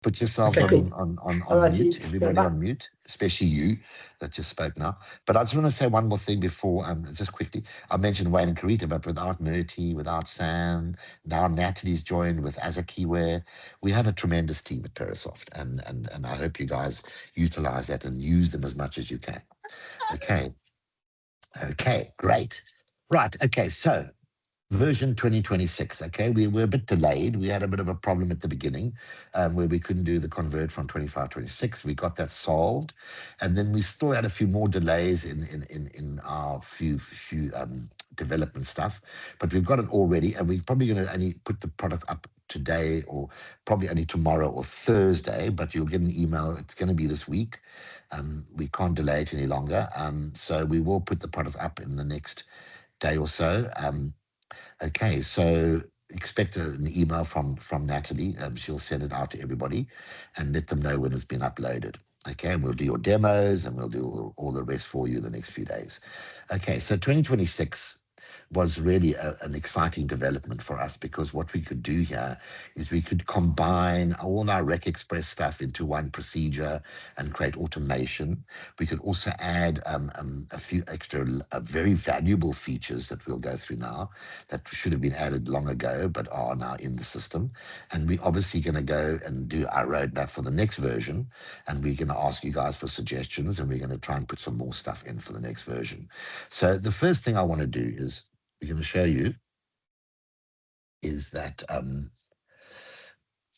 Put yourselves Okay, cool. All on right, mute, go everybody back. on mute, especially you that just spoke now. But I just want to say one more thing before, just quickly. I mentioned Wayne and Karita, but without Nerty, without Sam, now Natalie's joined with Azakiware. We have a tremendous team at Peresoft, and I hope you guys utilize that and use them as much as you can. Okay, okay, great. Right, okay, so version 2026. Okay, we were a bit delayed. We had a bit of a problem at the beginning where we couldn't do the convert from 25 26. We got that solved, and then we still had a few more delays in our few development stuff, but we've got it all ready, and we're probably going to only put the product up today or probably only tomorrow or Thursday, but you'll get an email. It's going to be this week. We can't delay it any longer, so we will put the product up in the next day or so. Okay, so expect an email from Natalie. She'll send it out to everybody and let them know when it's been uploaded. Okay, and we'll do your demos and we'll do all the rest for you the next few days. Okay, so 2026 was really an exciting development for us because what we could do here is we could combine all our RecXpress stuff into one procedure and create automation. We could also add a few extra very valuable features that we'll go through now that should have been added long ago but are now in the system. And we're obviously going to go and do our roadmap for the next version, and we're going to ask you guys for suggestions, and we're going to try and put some more stuff in for the next version. So the first thing I want to do is we're going to show you is that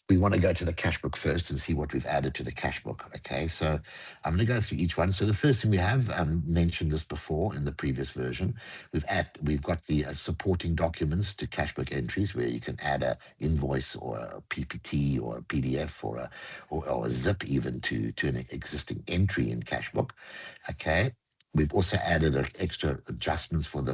we want to go to the Cashbook first and see what we've added to the Cashbook. Okay, so I'm going to go through each one. So the first thing we have mentioned this before in the previous version. We've got the supporting documents to Cashbook entries where you can add a invoice or a PPT or a PDF or a zip even to an existing entry in Cashbook. Okay. We've also added extra adjustments in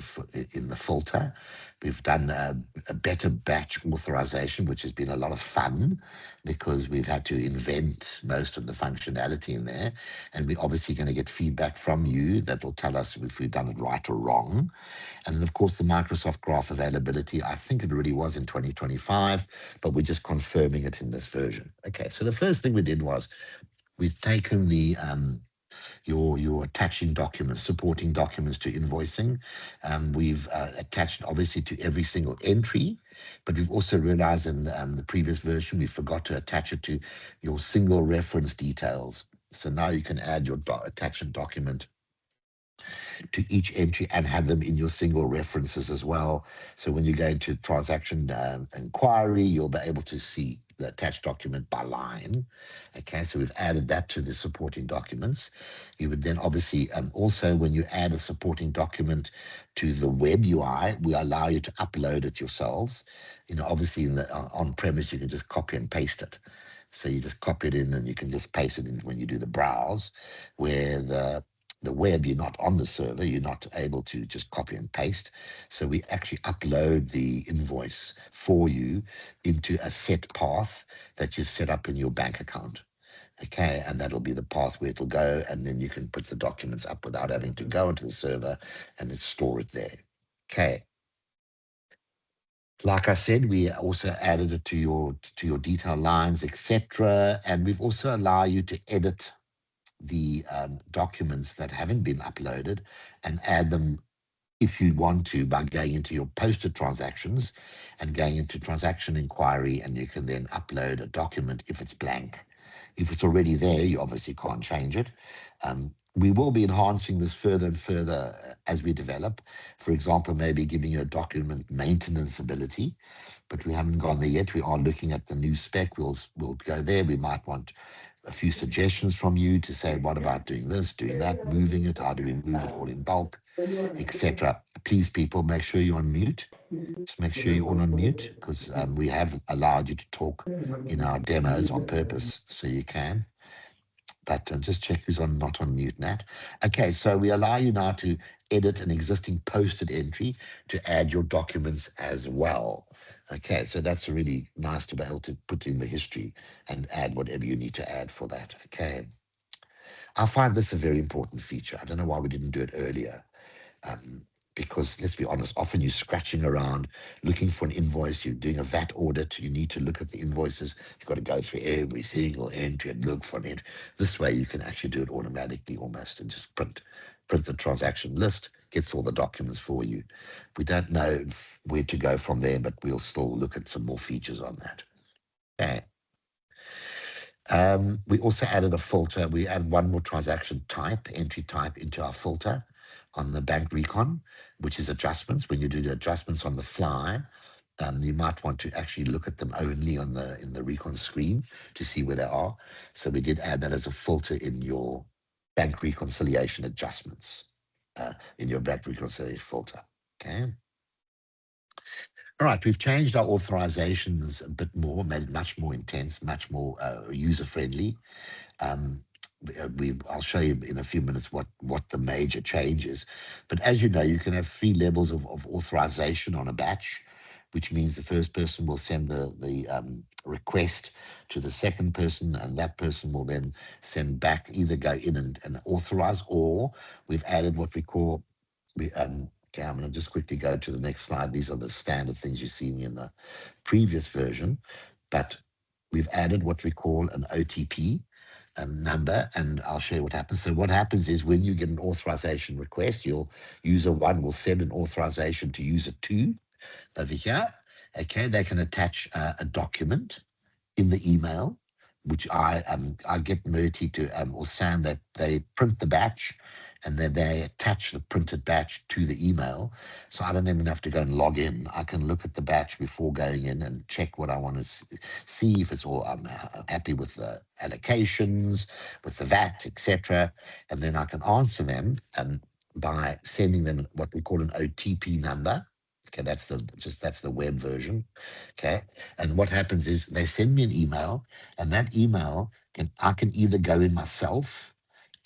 the filter. We've done a better batch authorization, which has been a lot of fun because we've had to invent most of the functionality in there. And we're obviously going to get feedback from you that will tell us if we've done it right or wrong. And then, of course, the Microsoft Graph availability, I think it really was in 2025, but we're just confirming it in this version. Okay, so the first thing we did was we've taken the your attaching documents, supporting documents to invoicing. We've attached obviously to every single entry, but we've also realized in the previous version, we forgot to attach it to your single reference details. So now you can add your attachment document to each entry and have them in your single references as well. So when you go into transaction inquiry, you'll be able to see the attached document by line. Okay, so we've added that to the supporting documents. You would then obviously also, when you add a supporting document to the web UI, we allow you to upload it yourselves. You know, obviously in the on-premise, you can just copy and paste it. So you just copy it in and you can just paste it in when you do the browse, where the web, you're not on the server, you're not able to just copy and paste. So we actually upload the invoice for you into a set path that you set up in your bank account. Okay, and that'll be the path where it'll go, and then you can put the documents up without having to go into the server and then store it there. Okay. Like I said, we also added it to your detail lines, etc. And we've also allowed you to edit the documents that haven't been uploaded and add them if you want to by going into your posted transactions and going into transaction inquiry, and you can then upload a document if it's blank. If it's already there, you obviously can't change it. We will be enhancing this further and further as we develop. For example, maybe giving you a document maintenance ability, but we haven't gone there yet. We are looking at the new spec. We'll go there. We might want a few suggestions from you to say, what about doing this, doing that, moving it? How do we move it all in bulk, etc.? Please, people, make sure you're on mute. Just make sure you're all on mute because we have allowed you to talk in our demos on purpose so you can. But just check who's not on mute, Nat. Okay, so we allow you now to edit an existing posted entry to add your documents as well. Okay, so that's really nice to be able to put in the history and add whatever you need to add for that. Okay. I find this a very important feature. I don't know why we didn't do it earlier. because let's be honest, often you're scratching around looking for an invoice, you're doing a VAT audit, you need to look at the invoices, you've got to go through every single entry and look for it. This way you can actually do it automatically almost and just print the transaction list, gets all the documents for you. We don't know where to go from there, but we'll still look at some more features on that. Okay. We also added a filter. We added one more transaction type, entry type, into our filter on the bank recon, which is adjustments. When you do the adjustments on the fly, you might want to actually look at them only on in the recon screen to see where they are. So we did add that as a filter in your bank reconciliation adjustments, in your bank reconciliation filter. Okay. All right, we've changed our authorizations a bit more, made it much more intense, much more user-friendly. I'll show you in a few minutes what the major change is. But as you know, you can have 3 levels of authorization on a batch, which means the first person will send the request to the second person, and that person will then send back, either go in and authorize, or we've added what we call, okay, I'm going to just quickly go to the next slide. These are the standard things you've seen in the previous version, but we've added what we call an OTP number, and I'll show you what happens. So what happens is when you get an authorization request, user 1 will send an authorization to user 2 over here. Okay, they can attach a document in the email, which I get Murty to or Sam, that they print the batch and then they attach the printed batch to the email. So I don't even have to go and log in. I can look at the batch before going in and check what I want to see, if it's all, I'm happy with the allocations, with the VAT, etc. And then I can answer them by sending them what we call an OTP number. Okay, that's the web version. Okay, and what happens is they send me an email, and that email I can either go in myself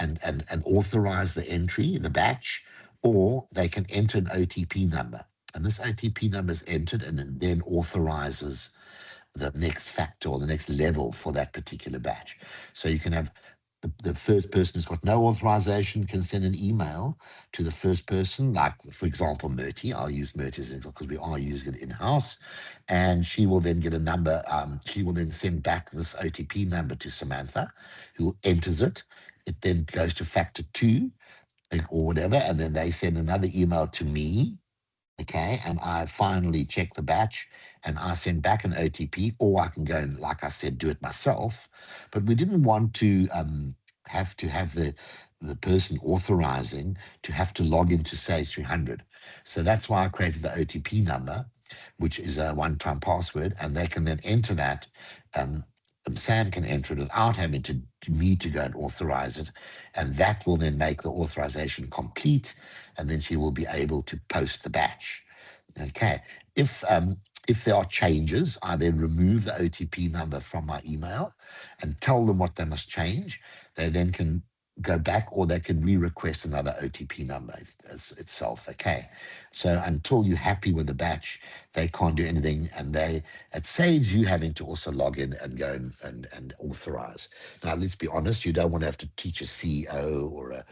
and authorize the entry, the batch, or they can enter an OTP number. And this OTP number is entered and it then authorizes the next factor or the next level for that particular batch. So you can have the first person who's got no authorization can send an email to the first person, like, for example, Murty. I'll use Murty as an example because we are using it in-house. And she will then get a number. She will then send back this OTP number to Samantha, who enters it. It then goes to factor 2 or whatever, and then they send another email to me. Okay, and I finally check the batch and I send back an OTP, or I can go and, like I said, do it myself. But we didn't want to have the person authorizing to have to log into SAST 300. So that's why I created the OTP number, which is a one-time password, and they can then enter that. Sam can enter it without having me to go and authorize it, and that will then make the authorization complete, and then she will be able to post the batch. Okay. If there are changes, I then remove the OTP number from my email and tell them what they must change. They then can go back, or they can re-request another OTP number itself. Okay. So until you're happy with the batch, they can't do anything, and it saves you having to also log in and go and authorize. Now, let's be honest, you don't want to have to teach a CEO or a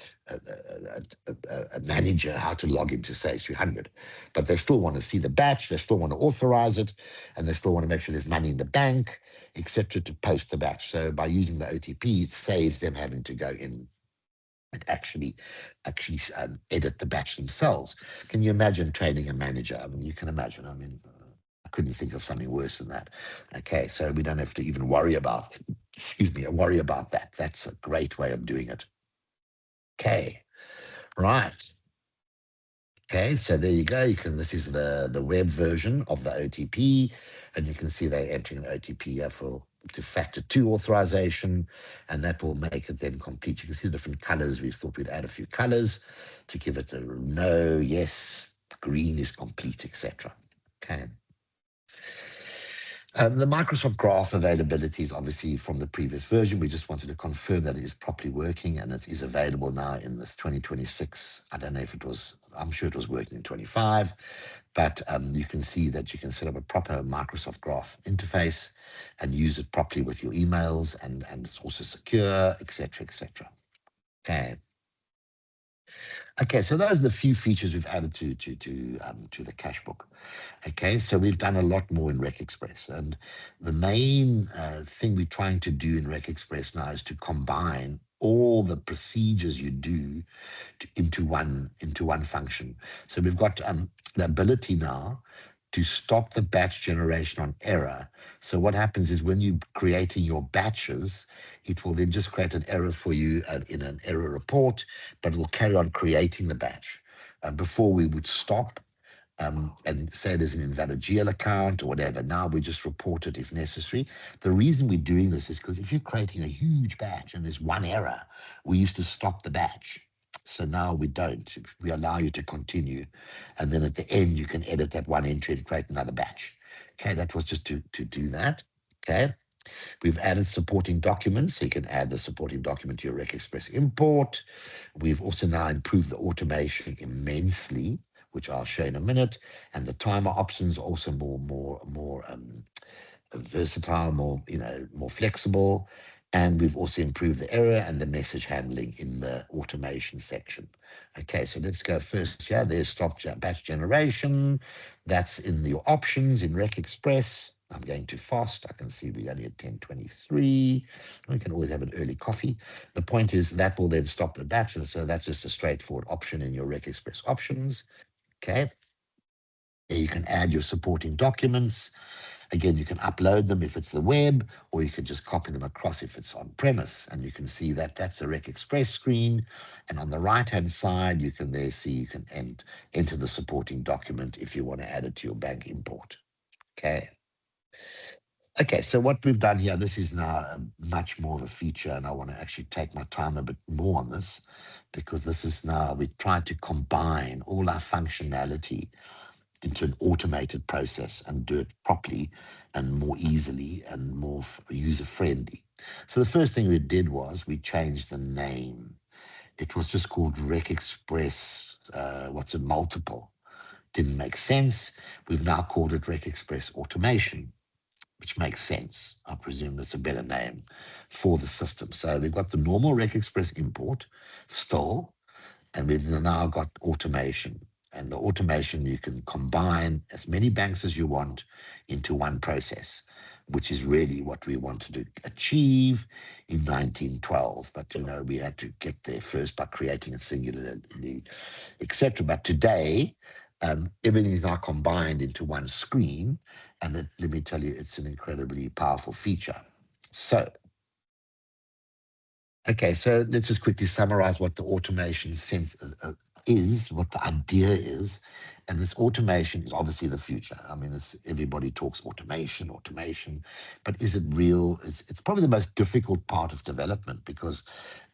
manager how to log into SAST 300, but they still want to see the batch, they still want to authorize it, and they still want to make sure there's money in the bank, etc., to post the batch. So by using the OTP, it saves them having to go in and actually edit the batch themselves. Can you imagine training a manager? I mean, you can imagine. I mean, I couldn't think of something worse than that. Okay, so we don't have to even worry about that. That's a great way of doing it. Okay, right. Okay, so there you go. This is the web version of the OTP, and you can see they're entering an OTP here to factor 2 authorization, and that will make it then complete. You can see the different colors. We thought we'd add a few colors to give it a no, yes, green is complete, etc. Okay. The Microsoft Graph availability is obviously from the previous version. We just wanted to confirm that it is properly working, and it is available now in this 2026. I don't know if it was, I'm sure it was working in 25, but you can see that you can set up a proper Microsoft Graph interface and use it properly with your emails, and it's also secure, etc., etc. Okay. Okay, so those are the few features we've added to the Cashbook. Okay, so we've done a lot more in RecXpress, and the main thing we're trying to do in RecXpress now is to combine all the procedures you do into one function. So we've got the ability now to stop the batch generation on error. So what happens is when you're creating your batches, it will then just create an error for you in an error report, but it will carry on creating the batch. Before we would stop and say there's an invalid GL account or whatever. Now we just report it if necessary. The reason we're doing this is because if you're creating a huge batch and there's one error, we used to stop the batch. So now we don't. We allow you to continue. And then at the end, you can edit that one entry and create another batch. Okay, that was just to do that. Okay. We've added supporting documents, so you can add the supporting document to your RecXpress import. We've also now improved the automation immensely, which I'll show in a minute. And the timer options are also more versatile, more flexible. And we've also improved the error and the message handling in the automation section. Okay, so let's go first here. There's stop batch generation. That's in your options in RecXpress. I'm going too fast. I can see we're only at 10:23. We can always have an early coffee. The point is that will then stop the batch. And so that's just a straightforward option in your RecXpress options. Okay. You can add your supporting documents. Again, you can upload them if it's the web, or you can just copy them across if it's on premise. And you can see that that's a RecXpress screen. And on the right-hand side, you can there see you can enter the supporting document if you want to add it to your bank import. Okay. Okay, so what we've done here, this is now much more of a feature, and I want to actually take my time a bit more on this, because this is now, we try to combine all our functionality into an automated process and do it properly and more easily and more user-friendly. So the first thing we did was we changed the name. It was just called RecXpress, multiple. Didn't make sense. We've now called it RecXpress Automation, which makes sense. I presume that's a better name for the system. So we've got the normal RecXpress import still, and we've now got automation. And the automation, you can combine as many banks as you want into one process, which is really what we wanted to achieve in 1912. But, we had to get there first by creating it singularly, etc. But today, everything is now combined into one screen. And let me tell you, it's an incredibly powerful feature. So, okay, so let's just quickly summarize what the automation is, what the idea is. And this automation is obviously the future. I mean, everybody talks automation, but is it real? It's probably the most difficult part of development, because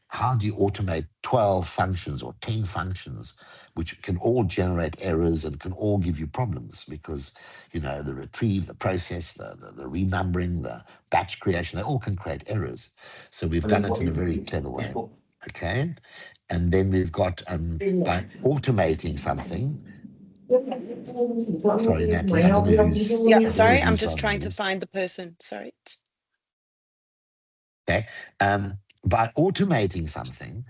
how do you automate 12 functions or 10 functions, which can all generate errors and can all give you problems? Because, the retrieve, the process, the renumbering, the batch creation, they all can create errors. So we've done it in a very clever way. Okay. And then we've got, by automating something. Sorry, Natalie, I don't know who's... Yeah, sorry, I'm just trying to find the person. Sorry. Okay. By automating something,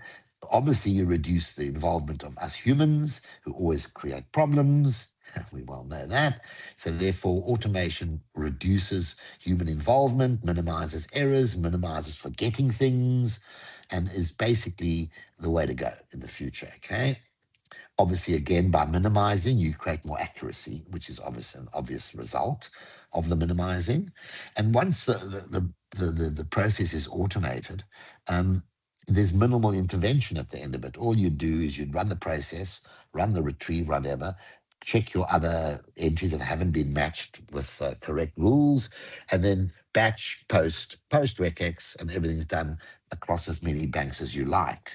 obviously you reduce the involvement of us humans, who always create problems. We well know that. So therefore, automation reduces human involvement, minimizes errors, minimizes forgetting things, and is basically the way to go in the future. Okay. Obviously, again, by minimizing, you create more accuracy, which is obviously an obvious result of the minimizing. And once the process is automated, there's minimal intervention at the end of it. All you do is you'd run the process, run the retrieve, whatever, check your other entries that haven't been matched with correct rules, and then batch, post regex, and everything's done across as many banks as you like.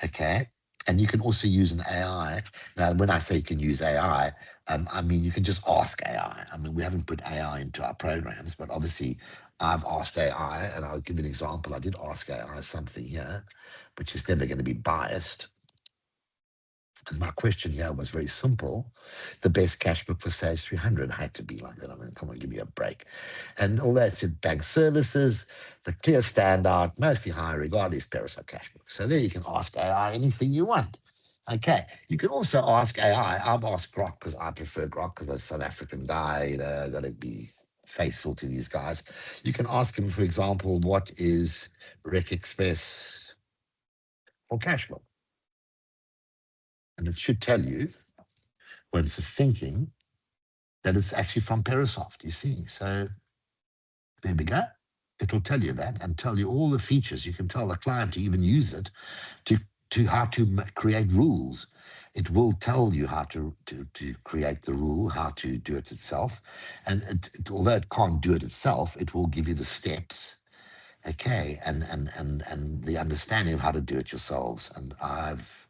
Okay. And you can also use an AI. Now, when I say you can use AI, I mean, you can just ask AI. I mean, we haven't put AI into our programs, but obviously I've asked AI, and I'll give you an example. I did ask AI something here, which is never going to be biased. And my question here was very simple. The best Cashbook for SAST 300 had to be like that. I mean, come on, give me a break. And all that said, bank services, the clear standout, mostly high regard is Peresoft Cashbook. So there you can ask AI anything you want. Okay, you can also ask AI. I've asked Grok because I prefer Grok because I'm a South African guy, got to be faithful to these guys. You can ask him, for example, what is RecXpress for Cashbook? And it should tell you, when it's thinking, that it's actually from Peresoft, you see. So there we go. It'll tell you that and tell you all the features. You can tell the client to even use it to how to create rules. It will tell you how to create the rule, how to do it itself. And although it can't do it itself, it will give you the steps, okay, and the understanding of how to do it yourselves. And I've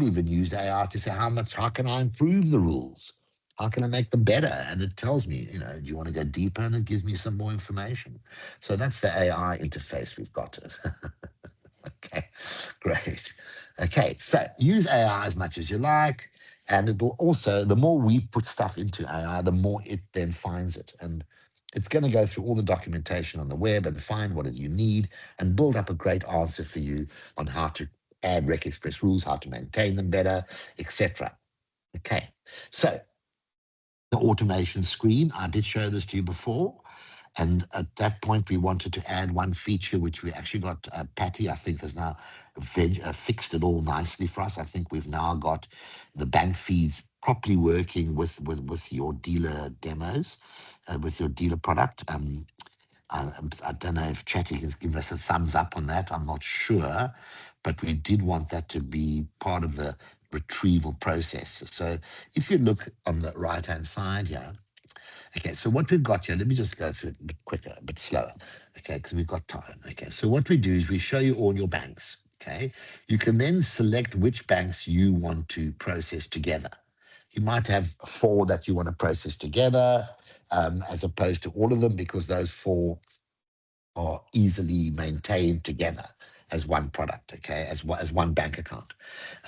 even used AI to say how can I improve the rules? How can I make them better? And it tells me, do you want to go deeper? And it gives me some more information. So that's the AI interface we've got. Okay, great. Okay, so use AI as much as you like. And it will also, the more we put stuff into AI, the more it then finds it. And it's going to go through all the documentation on the web and find what you need and build up a great answer for you on how to add RecXpress rules, how to maintain them better, etc. Okay, so the automation screen, I did show this to you before. And at that point, we wanted to add one feature, which we actually got, Patty, I think, has now fixed it all nicely for us. I think we've now got the bank feeds properly working with your dealer demos, with your dealer product. I don't know if Chatty has given us a thumbs up on that. I'm not sure, but we did want that to be part of the retrieval process. So if you look on the right-hand side here, okay, so what we've got here, let me just go through it a bit quicker, a bit slower, okay, because we've got time. Okay, so what we do is we show you all your banks, okay? You can then select which banks you want to process together. You might have 4 that you want to process together, as opposed to all of them, because those 4 are easily maintained together as one product, okay, as one bank account,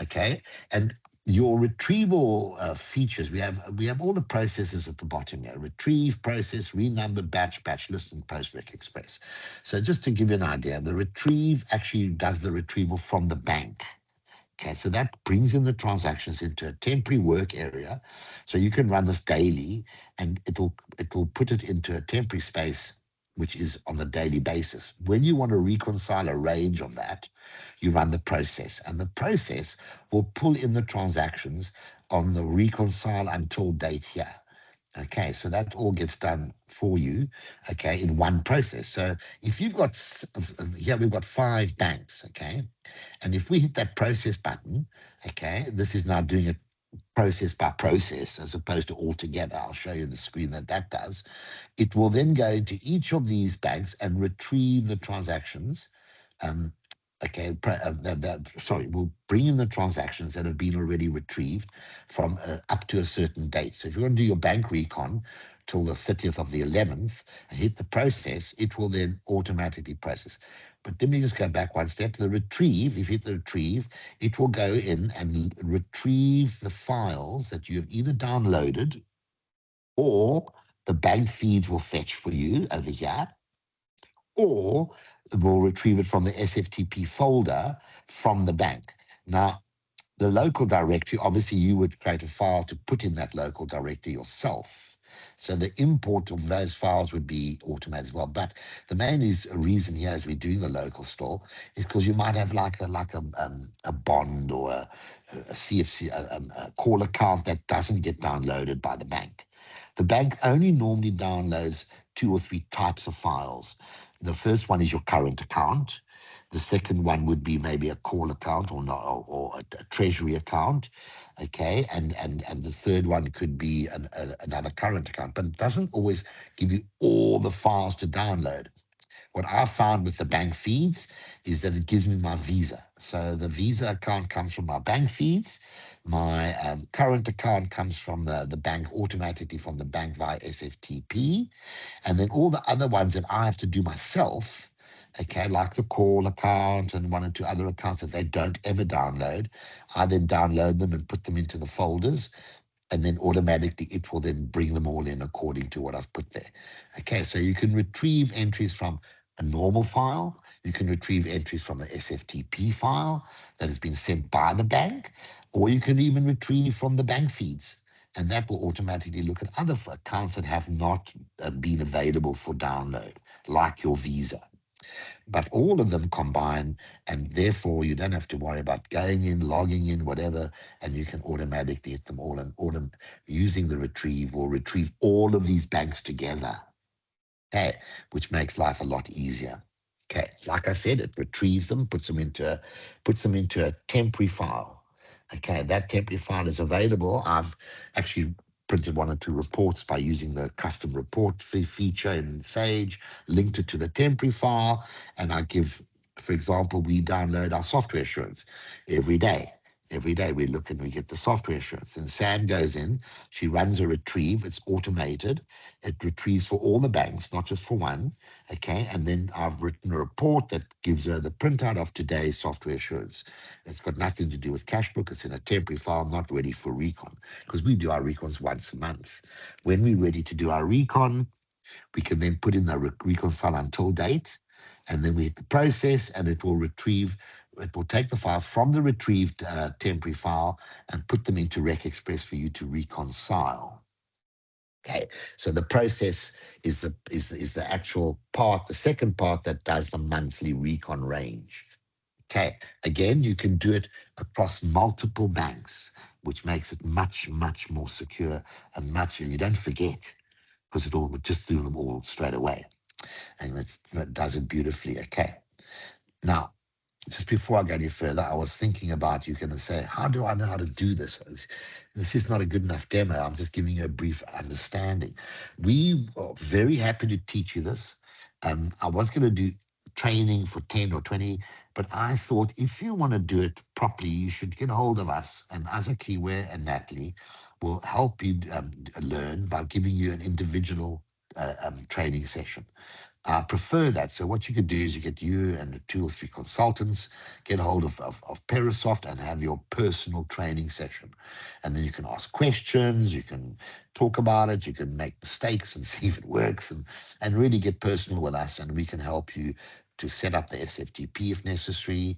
okay? And your retrieval features, we have all the processes at the bottom here: retrieve, process, renumber, batch list, and post RecXpress. So just to give you an idea, the retrieve actually does the retrieval from the bank. Okay, so that brings in the transactions into a temporary work area. So you can run this daily, and it will put it into a temporary space, which is on a daily basis. When you want to reconcile a range of that, you run the process, and the process will pull in the transactions on the reconcile until date here. Okay, so that all gets done for you, okay, in one process. So if you've got, here we've got 5 banks, okay, and if we hit that process button, okay, this is now doing it process by process as opposed to all together. I'll show you the screen that does. It will then go into each of these banks and retrieve the transactions. Okay, we'll bring in the transactions that have been already retrieved from up to a certain date. So if you want to do your bank recon till the 30th of the 11th and hit the process, it will then automatically process. But let me just go back one step. The retrieve, if you hit the retrieve, it will go in and retrieve the files that you have either downloaded or the bank feeds will fetch for you over here, or we'll retrieve it from the SFTP folder from the bank. Now, the local directory, obviously you would create a file to put in that local directory yourself. So the import of those files would be automated as well. But the main reason here as we're doing the local store is because you might have like a bond or a CFC, a call account that doesn't get downloaded by the bank. The bank only normally downloads 2 or 3 types of files. The first one is your current account. The second one would be maybe a call account or a treasury account, okay? And the third one could be another current account, but it doesn't always give you all the files to download. What I found with the bank feeds is that it gives me my Visa. So the Visa account comes from my bank feeds. My current account comes from the bank automatically from the bank via SFTP. And then all the other ones that I have to do myself, okay, like the call account and 1 or 2 other accounts that they don't ever download, I then download them and put them into the folders, and then automatically it will then bring them all in according to what I've put there. Okay, so you can retrieve entries from a normal file. You can retrieve entries from the SFTP file that has been sent by the bank, Or you can even retrieve from the bank feeds, and that will automatically look at other accounts that have not been available for download, like your Visa. But all of them combine, and therefore you don't have to worry about going in, logging in, whatever, and you can automatically hit them all, and using the retrieve will retrieve all of these banks together, okay, which makes life a lot easier. Okay, like I said, it retrieves them, puts them into a temporary file. Okay, that temporary file is available. I've actually printed 1 or 2 reports by using the custom report feature in Sage, linked it to the temporary file, and I give, for example, we download our software assurance every day. Every day we look and we get the software assurance. And Sam goes in, she runs a retrieve, it's automated. It retrieves for all the banks, not just for one. Okay, and then I've written a report that gives her the printout of today's software assurance. It's got nothing to do with Cashbook. It's in a temporary file, not ready for recon, because we do our recons once a month. When we're ready to do our recon, we can then put in the reconcile until date, and then we hit the process, and it will retrieve. It will take the files from the retrieved temporary file and put them into RecXpress for you to reconcile. Okay, so the process is the actual part, the second part that does the monthly recon range. Okay, again, you can do it across multiple banks, which makes it much, much more secure, and you don't forget, because it will just do them all straight away, and it does it beautifully. Okay, now, just before I go any further, I was thinking about, you're going to say, how do I know how to do this? This is not a good enough demo. I'm just giving you a brief understanding. We are very happy to teach you this. I was going to do training for 10 or 20, but I thought if you want to do it properly, you should get a hold of us, and Azakiwe and Natalie will help you learn by giving you an individual training session. I prefer that. So what you could do is you get you and 2 or 3 consultants, get a hold of Peresoft and have your personal training session. And then you can ask questions, you can talk about it, you can make mistakes and see if it works, and really get personal with us, and we can help you to set up the SFTP if necessary,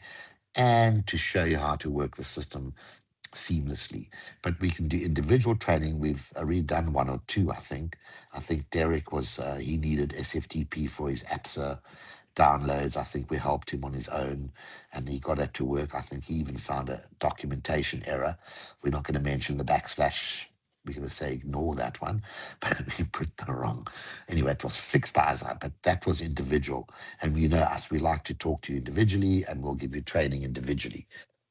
and to show you how to work the system seamlessly. But we can do individual training. We've already done 1 or 2, I think. I think Derek was, he needed SFTP for his APSA downloads. I think we helped him on his own, and he got it to work. I think he even found a documentation error. We're not going to mention the backslash. We're going to say ignore that one, but we put the wrong. Anyway, it was fixed by us, but that was individual. And you know us, we like to talk to you individually, and we'll give you training individually.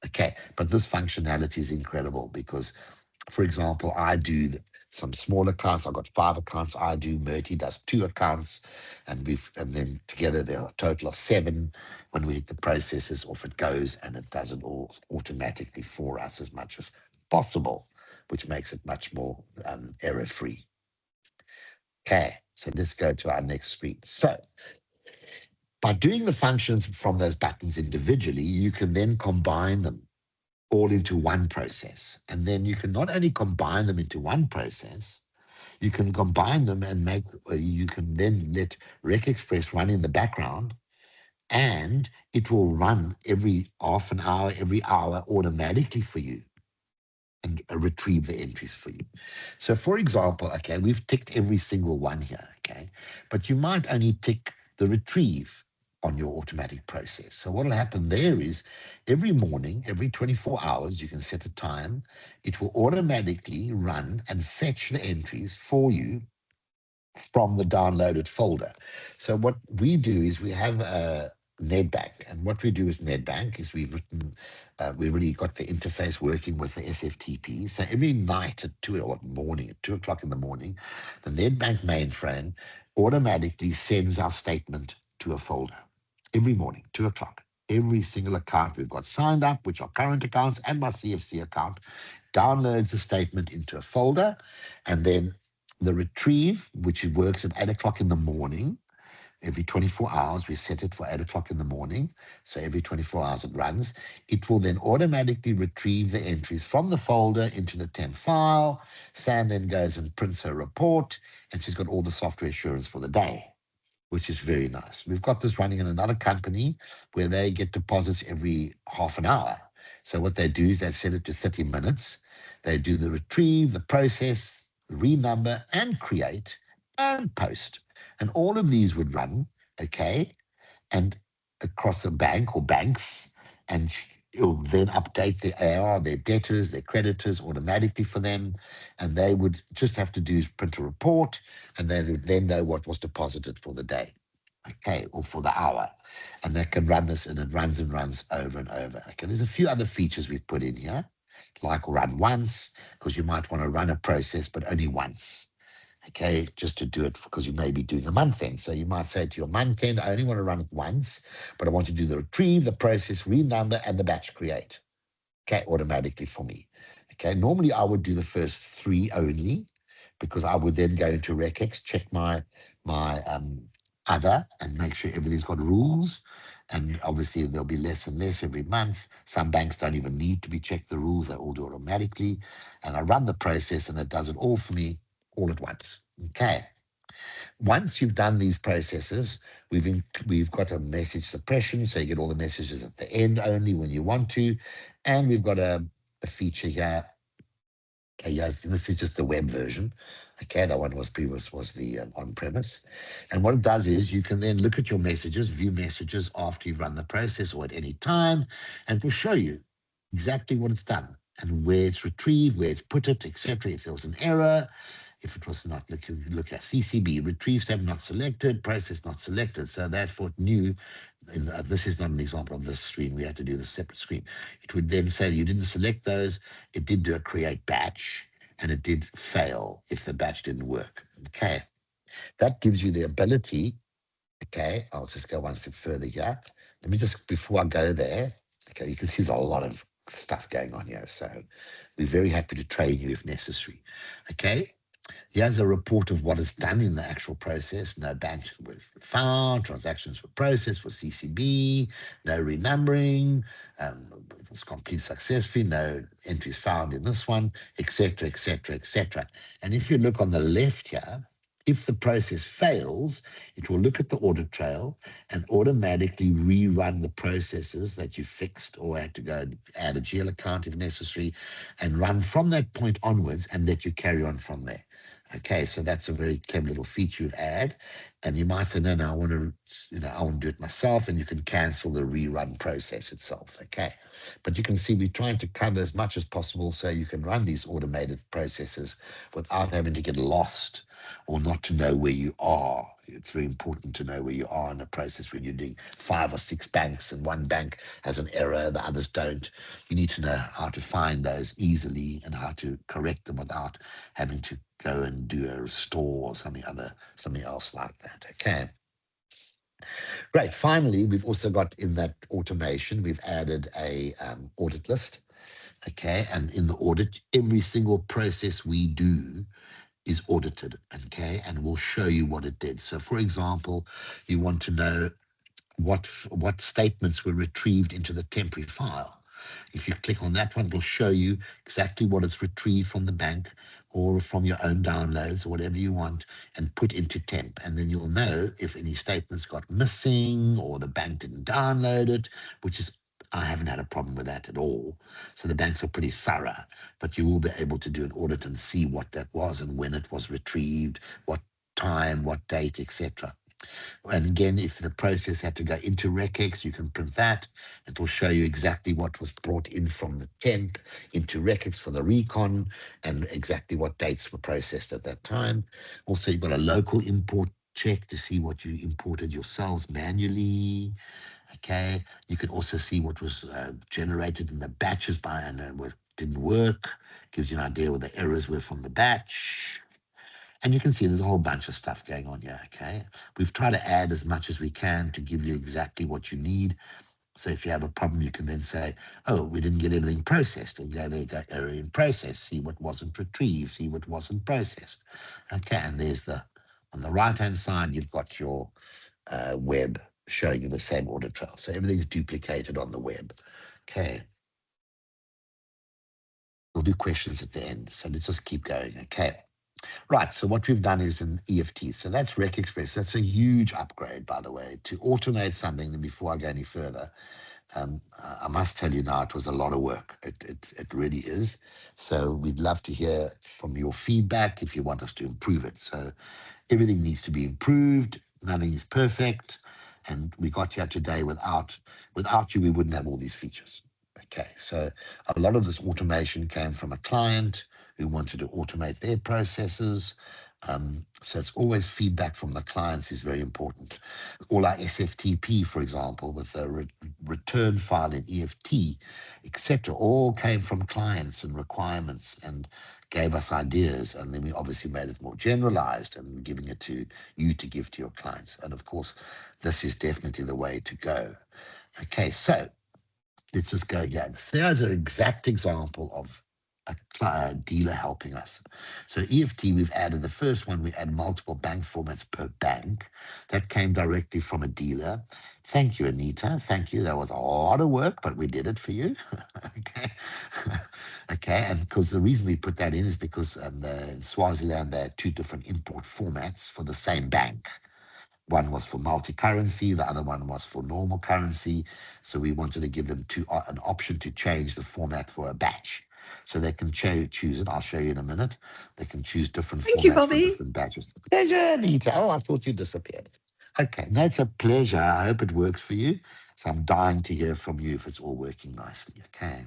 Okay, but this functionality is incredible because, for example, I do some small accounts. I've got 5 accounts. I do. Murty does 2 accounts, and then together there are a total of 7. When we hit the processes, off it goes, and it does it all automatically for us as much as possible, which makes it much more error-free. Okay, so let's go to our next screen. So by doing the functions from those buttons individually, you can then combine them all into one process. And then you can not only combine them into one process, you can combine them and you can then let RecXpress run in the background, and it will run every half an hour, every hour automatically for you, and retrieve the entries for you. So for example, okay, we've ticked every single one here, okay, but you might only tick the retrieve on your automatic process. So what will happen there is every morning, every 24 hours, you can set a time, it will automatically run and fetch the entries for you from the downloaded folder. So what we do is we have a Nedbank, and what we do with Nedbank is we've already got the interface working with the SFTP. So every night at 2 o'clock in the morning, the Nedbank mainframe automatically sends our statement to a folder. Every morning, 2 o'clock. Every single account we've got signed up, which are current accounts and my CFC account, downloads the statement into a folder, and then the retrieve, which it works at 8 o'clock in the morning. Every 24 hours, we set it for 8 o'clock in the morning. So every 24 hours it runs. It will then automatically retrieve the entries from the folder into the temp file. Sam then goes and prints her report, and she's got all the software assurance for the day, which is very nice. We've got this running in another company where they get deposits every half an hour. So what they do is they set it to 30 minutes. They do the retrieve, the process, renumber, and create, and post. And all of these would run, okay, and across a bank or banks, and it'll then update their AR, their debtors, their creditors automatically for them. And they would just have to do is print a report, and they would then know what was deposited for the day, okay, or for the hour. And they can run this, and it runs and runs over and over. Okay, there's a few other features we've put in here, like run once, because you might want to run a process, but only once. Okay, just to do it because you may be doing a month end. So you might say to your month end, I only want to run it once, but I want to do the retrieve, the process, renumber, and the batch create. Okay, automatically for me. Okay, normally I would do the first 3 only, because I would then go into RecX, check my other, and make sure everything's got rules. And obviously there'll be less and less every month. Some banks don't even need to be checked the rules, they all do it automatically. And I run the process and it does it all for me all at once. Okay. Once you've done these processes, we've got a message suppression, so you get all the messages at the end only when you want to. And we've got a feature here. Okay, yes, this is just the web version. Okay, that one was previous, was the on-premise. And what it does is you can then look at your messages, view messages after you've run the process or at any time, and it will show you exactly what it's done and where it's retrieved, where it's put it, etc. If there was an error, if it was not, look at CCB, retrieve step not selected, process not selected. So therefore it knew, this is not an example of this screen, we had to do the separate screen. It would then say you didn't select those, it did do a create batch, and it did fail if the batch didn't work. Okay, that gives you the ability. Okay, I'll just go one step further here. Let me just, before I go there, okay, you can see there's a lot of stuff going on here. So we're very happy to train you if necessary. Okay, here's a report of what is done in the actual process. No banks were found, transactions were processed for CCB, no renumbering, it was complete successfully, no entries found in this one, etc., etc., etc. And if you look on the left here, if the process fails, it will look at the audit trail and automatically rerun the processes that you fixed or had to go and add a GL account if necessary, and run from that point onwards and let you carry on from there. Okay, so that's a very clever little feature you've added. And you might say, no, I want to, I want to do it myself, and you can cancel the rerun process itself. Okay, but you can see we're trying to cover as much as possible so you can run these automated processes without having to get lost or not to know where you are. It's very important to know where you are in a process when you're doing 5 or 6 banks and one bank has an error, the others don't. You need to know how to find those easily and how to correct them without having to go and do a restore or something else like that. Okay. Great. Finally, we've also got in that automation, we've added a audit list. Okay. And in the audit, every single process we do is audited, okay, and we'll show you what it did. So for example, you want to know what statements were retrieved into the temporary file. If you click on that one, it'll show you exactly what is retrieved from the bank or from your own downloads or whatever you want and put into temp. And then you'll know if any statements got missing or the bank didn't download it, which is, I haven't had a problem with that at all. So the banks are pretty thorough, but you will be able to do an audit and see what that was and when it was retrieved, what time, what date, etc. And again, if the process had to go into RecX, you can print that. It will show you exactly what was brought in from the temp into RecX for the recon and exactly what dates were processed at that time. Also, you've got a local import check to see what you imported yourselves manually. Okay, you can also see what was generated in the batches by and what didn't work. Gives you an idea what the errors were from the batch. And you can see there's a whole bunch of stuff going on here, okay? We've tried to add as much as we can to give you exactly what you need. So if you have a problem, you can then say, oh, we didn't get everything processed. And go there, go error in process, see what wasn't retrieved, see what wasn't processed. Okay, and there's on the right-hand side, you've got your web showing you the same audit trail. So everything's duplicated on the web. Okay. We'll do questions at the end. So let's just keep going, okay? Right, so what we've done is an EFT. So that's RecXpress. That's a huge upgrade, by the way, to automate something. And before I go any further, I must tell you now, it was a lot of work. It really is. So we'd love to hear from your feedback if you want us to improve it. So everything needs to be improved. Nothing is perfect. And we got here today without you, we wouldn't have all these features. Okay, so a lot of this automation came from a client who wanted to automate their processes. So it's always feedback from the clients is very important. All our SFTP, for example, with the return file in EFT, etc., all came from clients and requirements and gave us ideas. And then we obviously made it more generalized and giving it to you to give to your clients. And of course, this is definitely the way to go. Okay, so let's just go again. So here's an exact example of a dealer helping us. So EFT, we've added the first one, we add multiple bank formats per bank. That came directly from a dealer. Thank you, Anita. Thank you. That was a lot of work, but we did it for you. Okay. Okay. And because the reason we put that in is because in Swaziland, they had two different import formats for the same bank. One was for multi-currency, the other one was for normal currency. So we wanted to give them an option to change the format for a batch. So they can choose it. I'll show you in a minute. They can choose different formats for different batches. Pleasure, Anita. Oh, I thought you disappeared. Okay, no, it's a pleasure. I hope it works for you. So I'm dying to hear from you if it's all working nicely. Okay.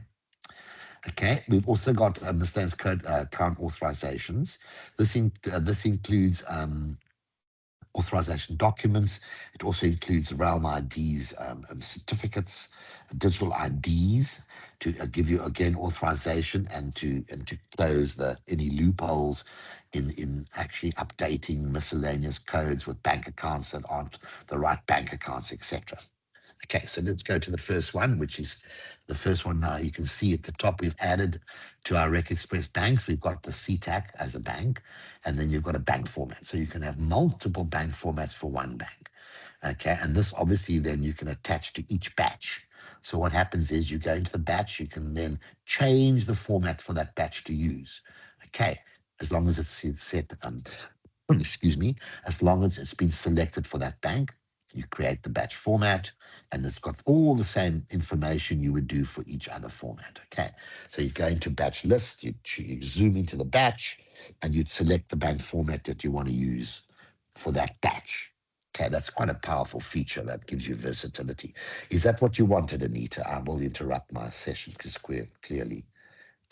Okay, we've also got miscellaneous code account authorizations. This includes authorization documents. It also includes realm IDs, certificates, digital IDs to give you again authorization and to close any loopholes in actually updating miscellaneous codes with bank accounts that aren't the right bank accounts, etc. Okay, so let's go to the first one, which is the first one now. You can see at the top, we've added to our RecXpress banks, we've got the CTAC as a bank, and then you've got a bank format. So you can have multiple bank formats for one bank. Okay, and this obviously then you can attach to each batch. So what happens is you go into the batch, you can then change the format for that batch to use. Okay, as long as it's set, excuse me, as long as it's been selected for that bank, you create the batch format and it's got all the same information you would do for each other format. Okay, so you go into batch list, you zoom into the batch and you'd select the bank format that you want to use for that batch. Okay, that's quite a powerful feature that gives you versatility. Is that what you wanted, Anita? I will interrupt my session because clearly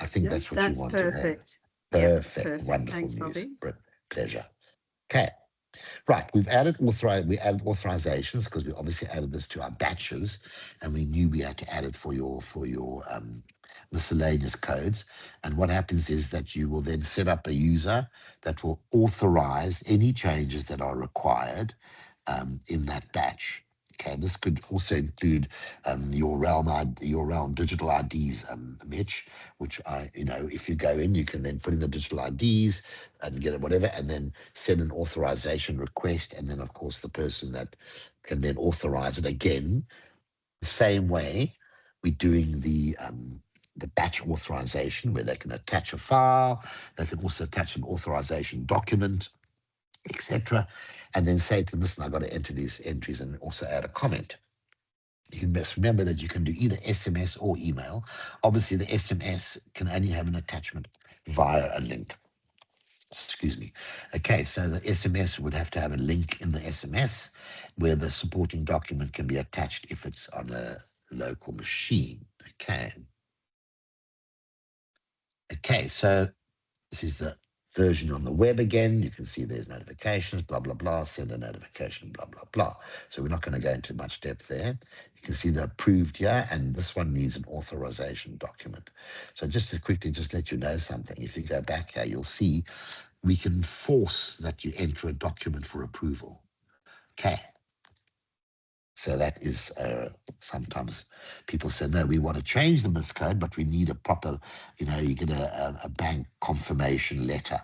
I think that's what you wanted. Perfect. Perfect. Wonderful Thanks, news. Bobby. Pleasure. Okay. Right, we've added authorizations because we obviously added this to our batches, and we knew we had to add it for your miscellaneous codes. And what happens is that you will then set up a user that will authorize any changes that are required in that batch. Okay, this could also include your realm digital IDs, Mitch, which if you go in, you can then put in the digital IDs and get it, whatever, and then send an authorization request. And then, of course, the person that can then authorize it again, the same way we're doing the batch authorization where they can attach a file, they can also attach an authorization document, etc. And then say to them, listen, I've got to enter these entries and also add a comment. You must remember that you can do either SMS or email. Obviously, the SMS can only have an attachment via a link. Excuse me. Okay, so the SMS would have to have a link in the SMS where the supporting document can be attached if it's on a local machine. Okay. Okay, so this is the version on the web again. You can see there's notifications, blah, blah, blah, send a notification, blah, blah, blah. So we're not going to go into much depth there. You can see the approved here, and this one needs an authorization document. So just to quickly just let you know something, if you go back here, you'll see we can force that you enter a document for approval. Okay. So that is sometimes people say, no, we want to change the miscode, but we need a proper, you get a bank confirmation letter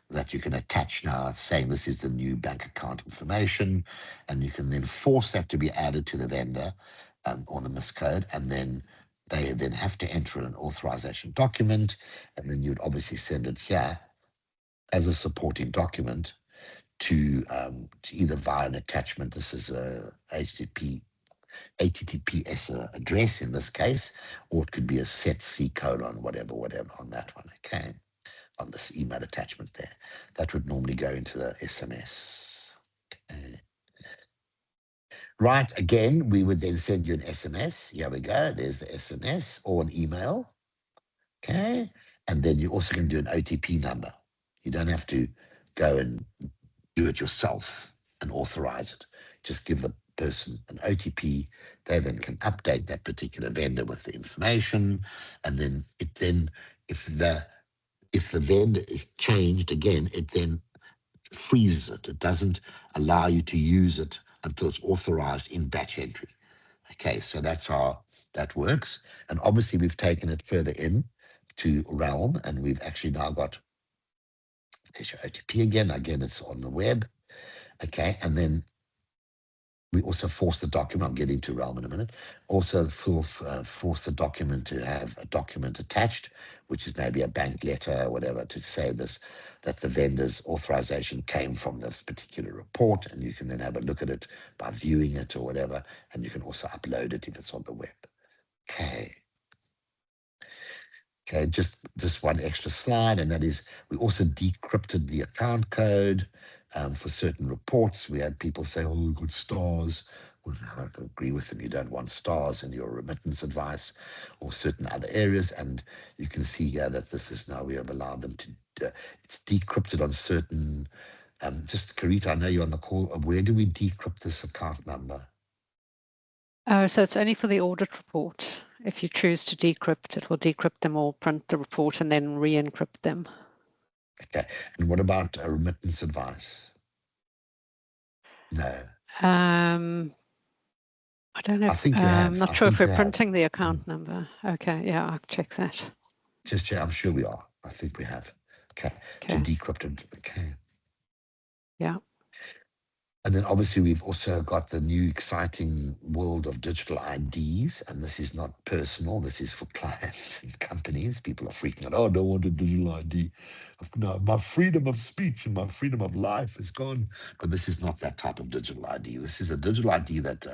that you can attach now saying this is the new bank account information. And you can then force that to be added to the vendor on the miscode. And then they then have to enter an authorization document. And then you'd obviously send it here as a supporting document to either via an attachment. This is a HTTP HTTPS address in this case, or it could be a set C colon, whatever on that one, okay, on this email attachment there. That would normally go into the SMS. Okay. Right, again, we would then send you an SMS. Here we go, there's the SMS or an email, okay? And then you also can do an OTP number. You don't have to go and do it yourself and authorize it. Just give the person an OTP. They then can update that particular vendor with the information, and then if the vendor is changed again, it then freezes it. It doesn't allow you to use it until it's authorized in batch entry. Okay, so that's how that works. And obviously we've taken it further in to Realm, and we've actually now got, there's your OTP again. Again, it's on the web. Okay, and then we also force the document, I'll get into Realm in a minute, also force the document to have a document attached, which is maybe a bank letter or whatever, to say that the vendor's authorization came from this particular report, and you can then have a look at it by viewing it or whatever, and you can also upload it if it's on the web. Okay. Okay, just one extra slide, and that is we also decrypted the account code for certain reports. We had people say, oh, we've got stars. Well, I don't agree with them. You don't want stars in your remittance advice or certain other areas. And you can see here that this is now we have allowed them to, it's decrypted on certain, just Karita, I know you're on the call. Where do we decrypt this account number? So it's only for the audit report. If you choose to decrypt, it will decrypt them or print the report and then re-encrypt them. Okay. And what about a remittance advice? No. I don't know. I think you have. I'm not sure if we're printing the account number. Okay, yeah, I'll check that. Just check. I'm sure we are. I think we have. Okay. To decrypt it. Okay. Yeah. And then obviously we've also got the new exciting world of digital IDs, and this is not personal. This is for clients and companies. People are freaking out. Oh, I don't want a digital ID. No, my freedom of speech and my freedom of life is gone. But this is not that type of digital ID. This is a digital ID that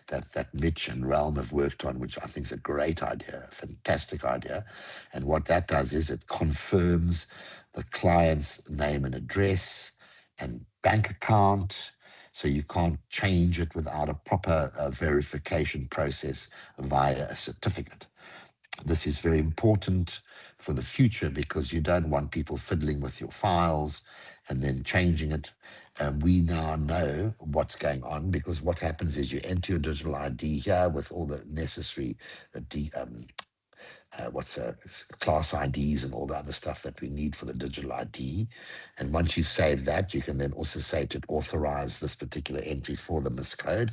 that Mitch and Realm have worked on, which I think is a great idea, a fantastic idea. And what that does is it confirms the client's name and address and bank account. So you can't change it without a proper verification process via a certificate. This is very important for the future because you don't want people fiddling with your files and then changing it. We now know what's going on because what happens is you enter your digital ID here with all the necessary class IDs and all the other stuff that we need for the digital ID. And once you save that, you can then also say to authorize this particular entry for the miscode.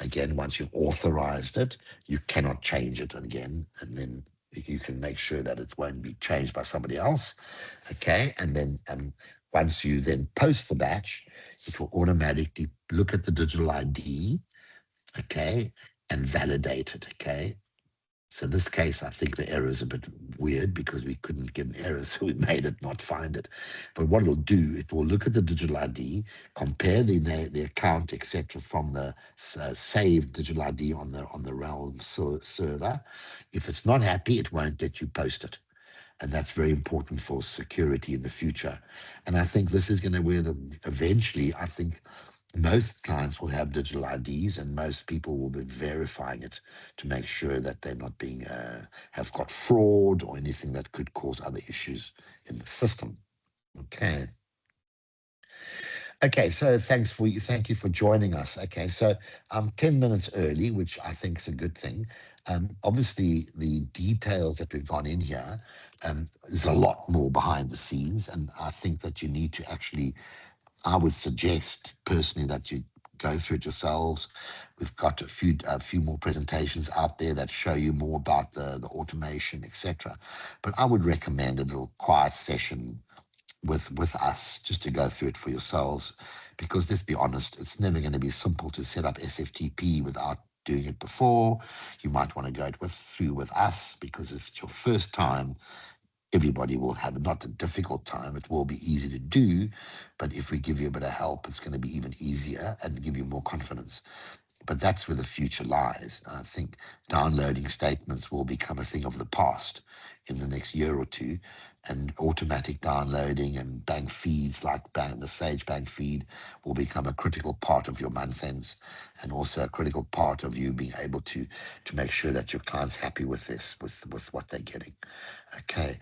Again, once you've authorized it, you cannot change it again. And then you can make sure that it won't be changed by somebody else. Okay. And then once you then post the batch, it will automatically look at the digital ID, okay, and validate it, okay. So this case, I think the error is a bit weird because we couldn't get an error, so we made it not find it. But what it'll do, it will look at the digital ID, compare the account, etc., from the saved digital ID on the Realm server. If it's not happy, it won't let you post it. And that's very important for security in the future. And I think this is going to where eventually, I think most clients will have digital IDs and most people will be verifying it to make sure that they're not being, have got fraud or anything that could cause other issues in the system. Okay. Okay, so thank you for joining us. Okay, so I'm 10 minutes early, which I think is a good thing. Obviously, the details that we've gone in here, there's a lot more behind the scenes, and I think that you need to actually, I would suggest personally that you go through it yourselves. We've got a few more presentations out there that show you more about the automation, etc. But I would recommend a little quiet session with us just to go through it for yourselves, because let's be honest, it's never going to be simple to set up SFTP without doing it before. You might want to go through with us, because if it's your first time, everybody will have not a difficult time. It will be easy to do, but if we give you a bit of help, it's going to be even easier and give you more confidence. But that's where the future lies. I think downloading statements will become a thing of the past in the next year or two, and automatic downloading and bank feeds like the Sage Bank feed will become a critical part of your month ends, and also a critical part of you being able to make sure that your client's happy with this, with what they're getting. Okay,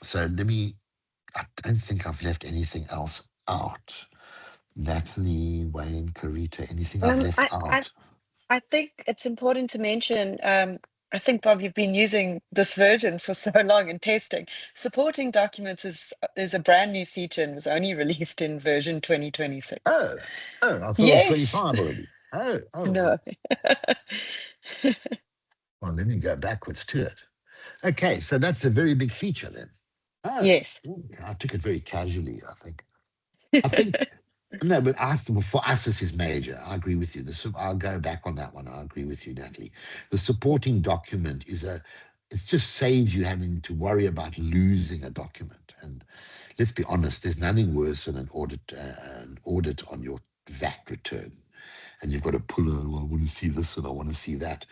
so I don't think I've left anything else out. Natalie, Wayne, Karita, anything I've left out? I think it's important to mention, I think, Bob, you've been using this version for so long in testing. Supporting documents is a brand new feature and was only released in version 2026. Oh, I thought it was Yes. 25 already. Oh. No. Well, let me go backwards to it. Okay, so that's a very big feature then. Oh, Yes. I took it very casually, I think. No, but for us, this is major. I agree with you. I'll go back on that one. I agree with you, Natalie. The supporting document it just saves you having to worry about losing a document. And let's be honest, there's nothing worse than an audit on your VAT return. And you've got to pull it, well, I want to see this and I want to see that.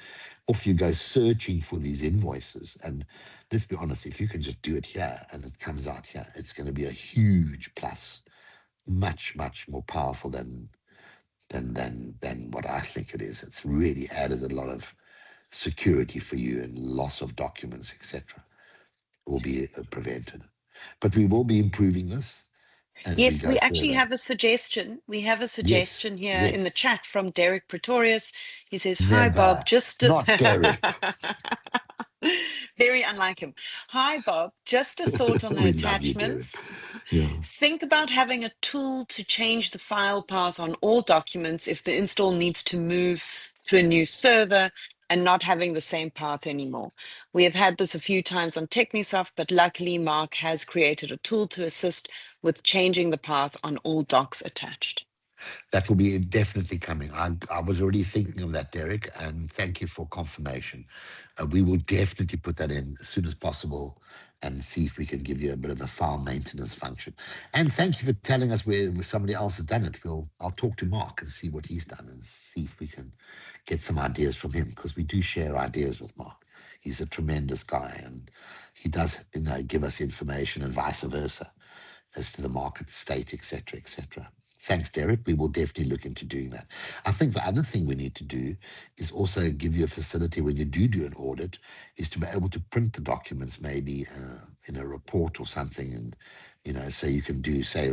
Off you go searching for these invoices. And let's be honest, if you can just do it here and it comes out here, it's going to be a huge plus. Much more powerful than what I think it is. It's really added a lot of security for you, and loss of documents, etc. will be prevented. But we will be improving this as we Yes, go we actually further. have a suggestion. We have a suggestion here in the chat from Derek Pretorius. He says, "Hi, Bob, not Derek." Very unlike him. "Hi, Bob, just a thought on the attachments. Think about having a tool to change the file path on all documents if the install needs to move to a new server and not having the same path anymore. We have had this a few times on Technisoft, but luckily Mark has created a tool to assist with changing the path on all docs attached." That will be definitely coming. I was already thinking of that, Derek, and thank you for confirmation. We will definitely put that in as soon as possible and see if we can give you a bit of a file maintenance function. And thank you for telling us where somebody else has done it. I'll talk to Mark and see what he's done and see if we can get some ideas from him, because we do share ideas with Mark. He's a tremendous guy, and he does, give us information and vice versa as to the market state, etc., etc. Thanks, Derek. We will definitely look into doing that. I think the other thing we need to do is also give you a facility when you do an audit, is to be able to print the documents maybe in a report or something, and so you can say,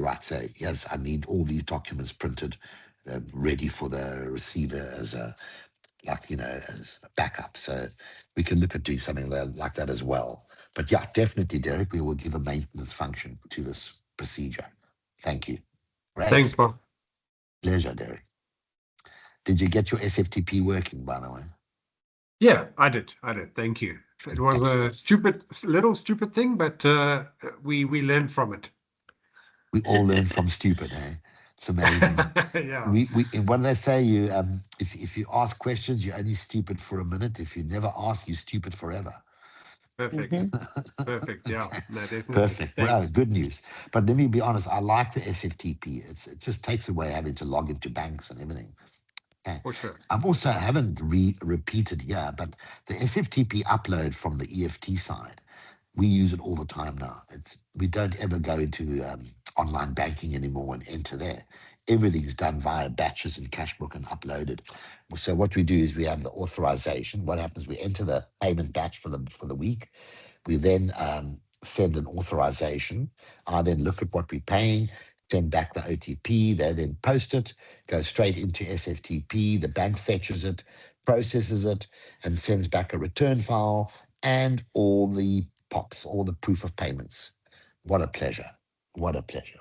yes, I need all these documents printed, ready for the receiver as a backup. So we can look at doing something like that as well. But yeah, definitely, Derek, we will give a maintenance function to this procedure. Thank you. Great. Thanks, Bob. Pleasure, Derek. Did you get your SFTP working, by the way? Yeah, I did. Thank you. It was a little stupid thing, but we learned from it. We all learn from stupid, eh? It's amazing. Yeah. We what do they say? You if you ask questions, you're only stupid for a minute. If you never ask, you're stupid forever. Perfect. Perfect. Yeah. No, definitely. Perfect. Thanks. Well, good news. But let me be honest, I like the SFTP. It just takes away having to log into banks and everything. Okay. For sure. I've also haven't repeated here, but the SFTP upload from the EFT side, we use it all the time now. We don't ever go into online banking anymore and enter there. Everything's done via batches and Cashbook and uploaded. So what we do is we have the authorization. What happens? We enter the payment batch for the week. We then send an authorization. I then look at what we're paying, send back the OTP. They then post it, goes straight into SFTP. The bank fetches it, processes it, and sends back a return file and all the POPs, all the proof of payments. What a pleasure. What a pleasure.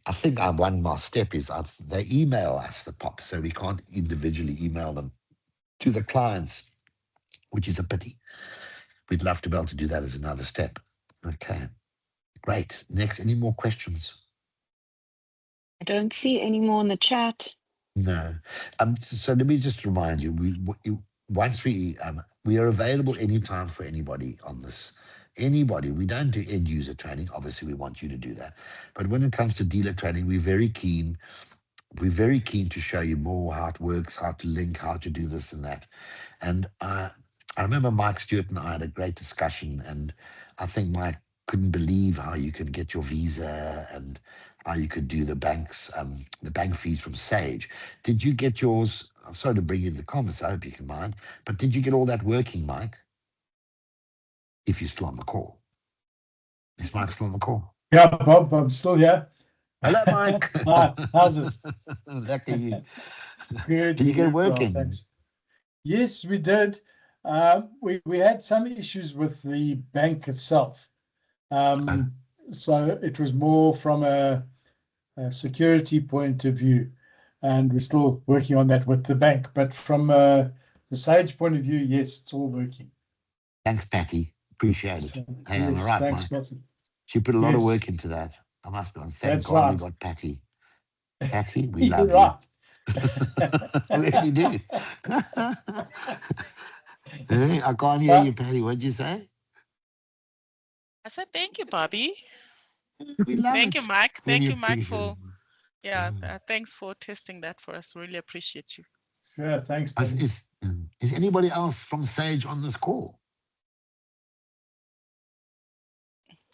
I think our one more step is they email us the POPs, so we can't individually email them to the clients, which is a pity. We'd love to be able to do that as another step. Okay, great. Next, any more questions? I don't see any more in the chat. No. So let me just remind you, once we are available anytime for anybody on this. Anybody. We don't do end user training. Obviously, we want you to do that. But when it comes to dealer training, we're very keen we're very keen to show you more how it works, how to link, how to do this and that. And I remember Mike Stewart and I had a great discussion, and I think Mike couldn't believe how you could get your visa and how you could do the bank fees from Sage. Did you get yours? I'm sorry to bring you into the comments, I hope you can mind, but did you get all that working, Mike? If you're still on the call. Is Mike still on the call? Yeah, Bob, I'm still here. Hello, Mike. Hi, how's it? Lucky you. Good. Did you get it working? Well, thanks. Yes, we did. We had some issues with the bank itself. So it was more from a security point of view, and we're still working on that with the bank. But from the Sage point of view, yes, it's all working. Thanks, Patty. Appreciate it. Hey, yes, am I right, thanks, Mike? Patty. She put a lot of work into that. I must be on. Thank That's God right. we got Patty. Patty, we love right. you. We really do. Hey, I can't hear you, Patty. What'd you say? I said thank you, Bobby. We love Thank it. you, Mike. Really Thank you, Mike, appreciate for thanks for testing that for us. Really appreciate you. Sure, thanks, it. Patty. Is anybody else from Sage on this call?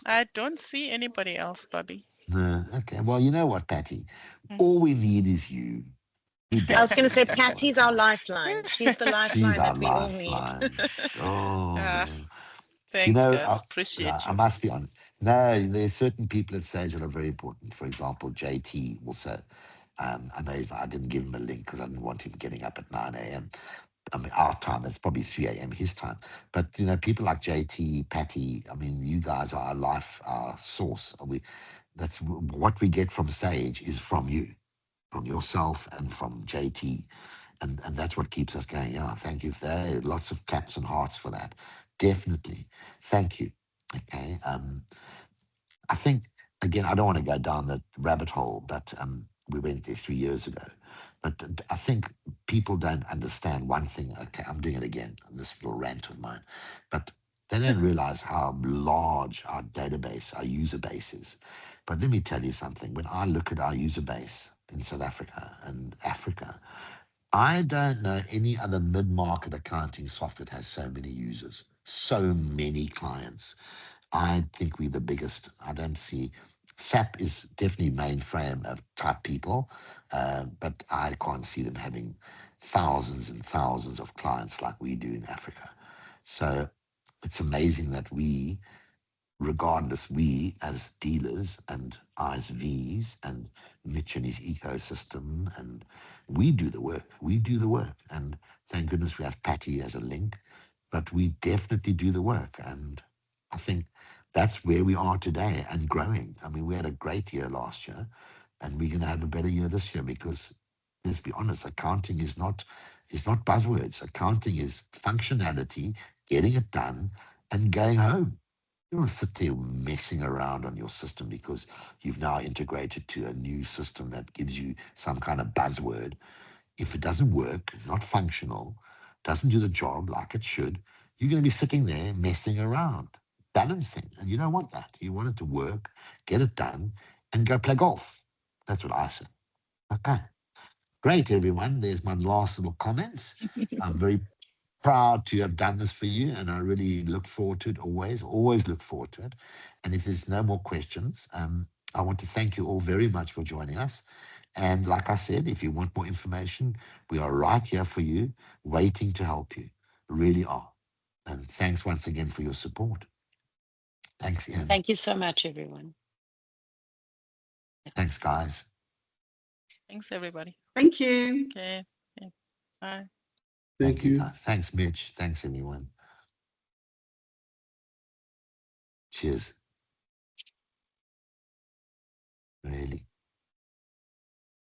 I don't see anybody else, Bobby. No. Okay. Well, you know what, Patty? All we need is you. I was going to say, Patty's our lifeline. She's the lifeline that we all need. Oh. Thanks, You know, guys. Appreciate you. I must be honest. No, there's certain people at Sage that are very important. For example, JT also. I know I didn't give him a link because I didn't want him getting up at 9 a.m. I mean, our time, it's probably 3 a.m. his time. But, you know, people like JT, Patty, I mean, you guys are our life, our source. That's what we get from Sage is from you, from yourself and from JT. And that's what keeps us going. Yeah, thank you for that. Lots of claps and hearts for that. Definitely. Thank you. Okay. I think, again, I don't want to go down that rabbit hole, but we went there 3 years ago. But I think people don't understand one thing. Okay, I'm doing it again, this little rant of mine. But they don't realize how large our database, our user base is. But let me tell you something. When I look at our user base in South Africa and Africa, I don't know any other mid-market accounting software that has so many users, so many clients. I think we're the biggest. I don't see. SAP is definitely mainframe of type people, but I can't see them having thousands and thousands of clients like we do in Africa. So it's amazing that we, regardless, we as dealers and ISVs and Mitch and his ecosystem, and we do the work. We do the work. And thank goodness we have Patty as a link, but we definitely do the work. And I think that's where we are today and growing. I mean, we had a great year last year, and we're going to have a better year this year because, let's be honest, accounting is not buzzwords. Accounting is functionality, getting it done, and going home. You don't sit there messing around on your system because you've now integrated to a new system that gives you some kind of buzzword. If it doesn't work, it's not functional, doesn't do the job like it should, you're going to be sitting there messing around, balancing. And you don't want that. You want it to work, get it done, and go play golf. That's what I said. Okay. Great, everyone. There's my last little comments. I'm very proud to have done this for you, and I really look forward to it always look forward to it. And if there's no more questions, I want to thank you all very much for joining us. And like I said, if you want more information, we are right here for you, waiting to help you. Really are. And thanks once again for your support. Thanks, Ian. Thank you so much, everyone. Thanks, guys. Thanks, everybody. Thank you. Okay. Bye. Thank you, guys. Thanks, Mitch. Thanks, everyone. Cheers.